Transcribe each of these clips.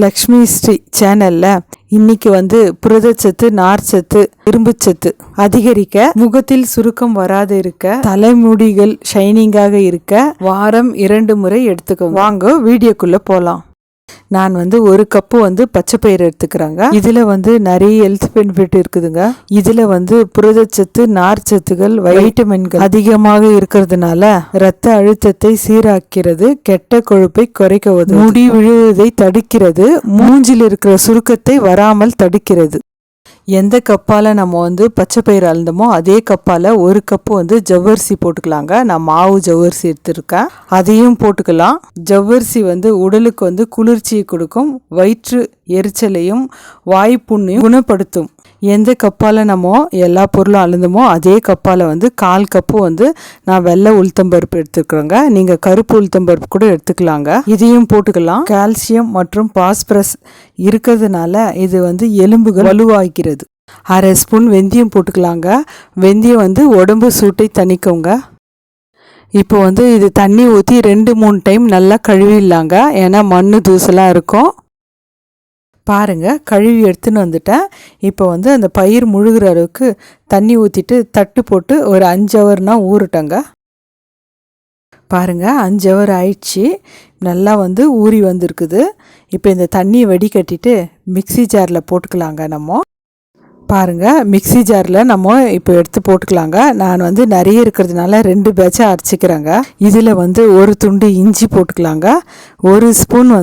லக்ஷ்மி ஸ்ரீ சேனல்ல இன்னைக்கு புரதச்சத்து, நார்ச்சத்து, இரும்புச்சத்து அதிகரிக்க, முகத்தில் சுருக்கம் வராது இருக்க, தலைமுடிகள் ஷைனிங்காக இருக்க வாரம் 2 முறை எடுத்துக்கோங்க. வாங்க வீடியோக்குள்ள போலாம். நான் ஒரு கப்பு பச்சைப்பயிறு எடுத்துக்கிறாங்க. இதுல நிறைய ஹெல்த் பெனிஃபிட் இருக்குதுங்க. இதுல புரதச்சத்து, நார்ச்சத்துகள், வைட்டமின்கள் அதிகமாக இருக்கிறதுனால இரத்த அழுத்தத்தை சீராக்கிறது, கெட்ட கொழுப்பை குறைக்க உதவுது, முடி விழுவதை தடுக்கிறது, மூஞ்சில் இருக்கிற சுருக்கத்தை வராமல் தடுக்கிறது. எந்த கப்பால் நம்ம பச்சைப்பயிறு அளந்தமோ அதே கப்பால் 1 கப்பு ஜவ்வரிசி போட்டுக்கலாங்க. நான் மாவு ஜவ்வரிசி எடுத்துருக்கேன், அதையும் போட்டுக்கலாம். ஜவ்வரிசி உடலுக்கு குளிர்ச்சியை கொடுக்கும், வயிற்று எரிச்சலையும் வாய்ப்புண்ணையும் குணப்படுத்தும். எந்த கப்பால் நம்ம எல்லா பொருளும் அளந்தமோ அதே கப்பால் 1/4 கப்பு நான் வெள்ளை உளுத்தம்பருப்பு எடுத்துக்கிறேங்க. நீங்கள் கருப்பு உளுத்தம்பருப்பு கூட எடுத்துக்கலாங்க. இதையும் போட்டுக்கலாம். கால்சியம் மற்றும் பாஸ்பரஸ் இருக்கிறதுனால இது எலும்புகள் வலுவாகிறது. 1/2 ஸ்பூன் வெந்தயம் போட்டுக்கலாங்க. வெந்தயம் உடம்பு சூட்டை தணிக்குங்க. இப்போ இது தண்ணி ஊற்றி 2-3 டைம் நல்லா கழுவிடலாங்க. ஏன்னா மண் தூசெல்லாம் இருக்கும். பாருங்கள், கழுவி எடுத்துன்னு வந்துட்டேன். இப்போ அந்த பயிர் முழுகிற அளவுக்கு தண்ணி ஊற்றிட்டு தட்டு போட்டு ஒரு 5 ஹவர்னா ஊறட்டங்க. பாருங்கள், 5 ஹவர் ஆயிடுச்சு. நல்லா ஊறி வந்திருக்குது. இப்போ இந்த தண்ணியை வடிகட்டிட்டு மிக்ஸி ஜாரில் போட்டுக்கலாங்க. நம்ம பாருங்கள், மிக்ஸி ஜாரில் நம்ம இப்போ எடுத்து போட்டுக்கலாங்க. நான் நிறைய இருக்கிறதுனால 2 பேட்சாக அரைச்சிக்கிறேங்க. இதில் 1 துண்டு இஞ்சி போட்டுக்கலாங்க. 1 ஸ்பூன்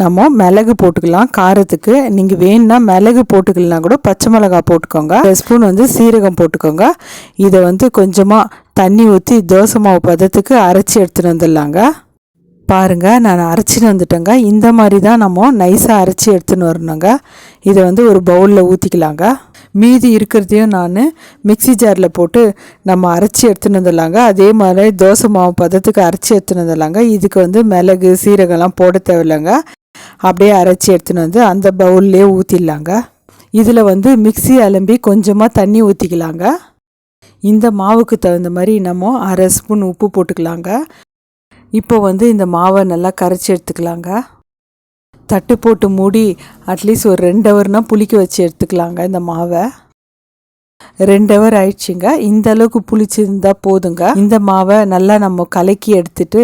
நம்ம மிளகு போட்டுக்கலாம் காரத்துக்கு. நீங்கள் வேணும்னா மிளகு போட்டுக்கலாம் கூட, பச்சை மிளகா போட்டுக்கோங்க. 1 ஸ்பூன் சீரகம் போட்டுக்கோங்க. இதை கொஞ்சமாக தண்ணி ஊற்றி தோசை மாவு பதத்துக்கு அரைச்சி எடுத்துகிட்டு வந்துடலாங்க. பாருங்கள், நான் அரைச்சின்னு வந்துட்டேங்க. இந்த மாதிரி தான் நம்ம நைஸாக அரைச்சி எடுத்துன்னு வரணுங்க. இதை ஒரு பவுலில் ஊற்றிக்கலாங்க. மீதி இருக்கிறதையும் நான் மிக்ஸி ஜாரில் போட்டு நம்ம அரைச்சி எடுத்துன்னு வந்துடலாங்க. அதே மாதிரி தோசை மாவு பதத்துக்கு அரைச்சி எடுத்துன்னு வந்துடலாங்க. இதுக்கு மிளகு சீரகம்லாம் போட தேவையில்லைங்க. அப்படியே அரைச்சி எடுத்துன்னு அந்த பவுல்லே ஊற்றிடலாங்க. இதில் மிக்ஸி அலம்பி கொஞ்சமாக தண்ணி ஊற்றிக்கலாங்க. இந்த மாவுக்கு தகுந்த மாதிரி நம்ம 1/2 ஸ்பூன் உப்பு போட்டுக்கலாங்க. இப்போ இந்த மாவை நல்லா கரைச்சி எடுத்துக்கலாங்க. தட்டு போட்டு மூடி அட்லீஸ்ட் ஒரு 2 ஹவர்னா புளிக்க வச்சு எடுத்துக்கலாங்க. இந்த மாவை 2 ஹவர் ஆயிடுச்சுங்க. இந்த அளவுக்கு புளிச்சிருந்தா போதுங்க. இந்த மாவை நல்லா நம்ம கலக்கி எடுத்துட்டு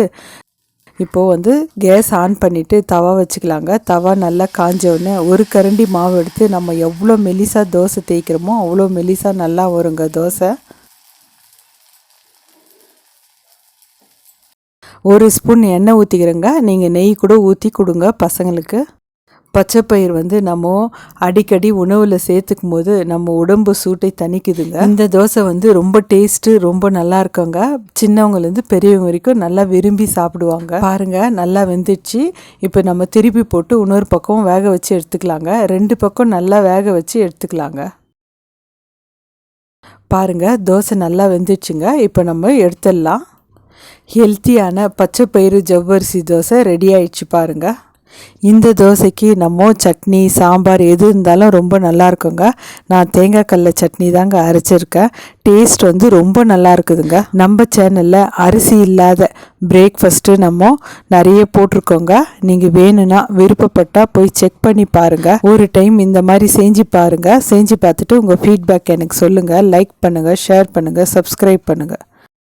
இப்போது கேஸ் ஆன் பண்ணிவிட்டு தவா வச்சுக்கலாங்க. தவா நல்லா காஞ்ச உடனே 1 கரண்டி மாவு எடுத்து நம்ம எவ்வளோ மெலிசாக தோசை தேய்க்கிறோமோ அவ்வளோ மெலிசாக நல்லா வருங்க தோசை. 1 ஸ்பூன் எண்ணெய் ஊற்றிக்கிறேங்க. நீங்கள் நெய் கூட ஊற்றி கொடுங்க பசங்களுக்கு. பச்சைப்பயிர் நம்ம அடிக்கடி உணவில் சேர்த்துக்கும் போது நம்ம உடம்பு சூட்டை தணிக்குதுங்க. இந்த தோசை ரொம்ப டேஸ்ட்டு, ரொம்ப நல்லா இருக்குங்க. சின்னவங்கலேருந்து பெரியவங்க வரைக்கும் நல்லா விரும்பி சாப்பிடுவாங்க. பாருங்கள், நல்லா வெந்துடுச்சு. இப்போ நம்ம திருப்பி போட்டு இன்னொரு பக்கம் வேக வச்சு எடுத்துக்கலாங்க. 2 பக்கம் நல்லா வேக வச்சு எடுத்துக்கலாங்க. பாருங்கள், தோசை நல்லா வெந்துடுச்சுங்க. இப்போ நம்ம எடுத்துடலாம். ஹெல்த்தியான பச்சைப்பயிறு ஜவ்வரிசி தோசை ரெடி ஆயிடுச்சு பாருங்கள். இந்த தோசைக்கு நம்ம சட்னி, சாம்பார் எது இருந்தாலும் ரொம்ப நல்லா இருக்குங்க. நான் தேங்காய் கடலை சட்னி தாங்க அரைச்சிருக்கேன். டேஸ்ட் ரொம்ப நல்லா இருக்குதுங்க. நம்ம சேனலில் அரிசி இல்லாத பிரேக்ஃபாஸ்ட்டு நம்ம நிறைய போட்டிருக்கோங்க. நீங்கள் வேணும்னா விருப்பப்பட்டால் போய் செக் பண்ணி பாருங்கள். ஒரு டைம் இந்த மாதிரி செஞ்சு பாருங்கள். செஞ்சு பார்த்துட்டு உங்கள் ஃபீட்பேக் எனக்கு சொல்லுங்கள். லைக் பண்ணுங்கள், ஷேர் பண்ணுங்கள், சப்ஸ்கிரைப் பண்ணுங்கள்.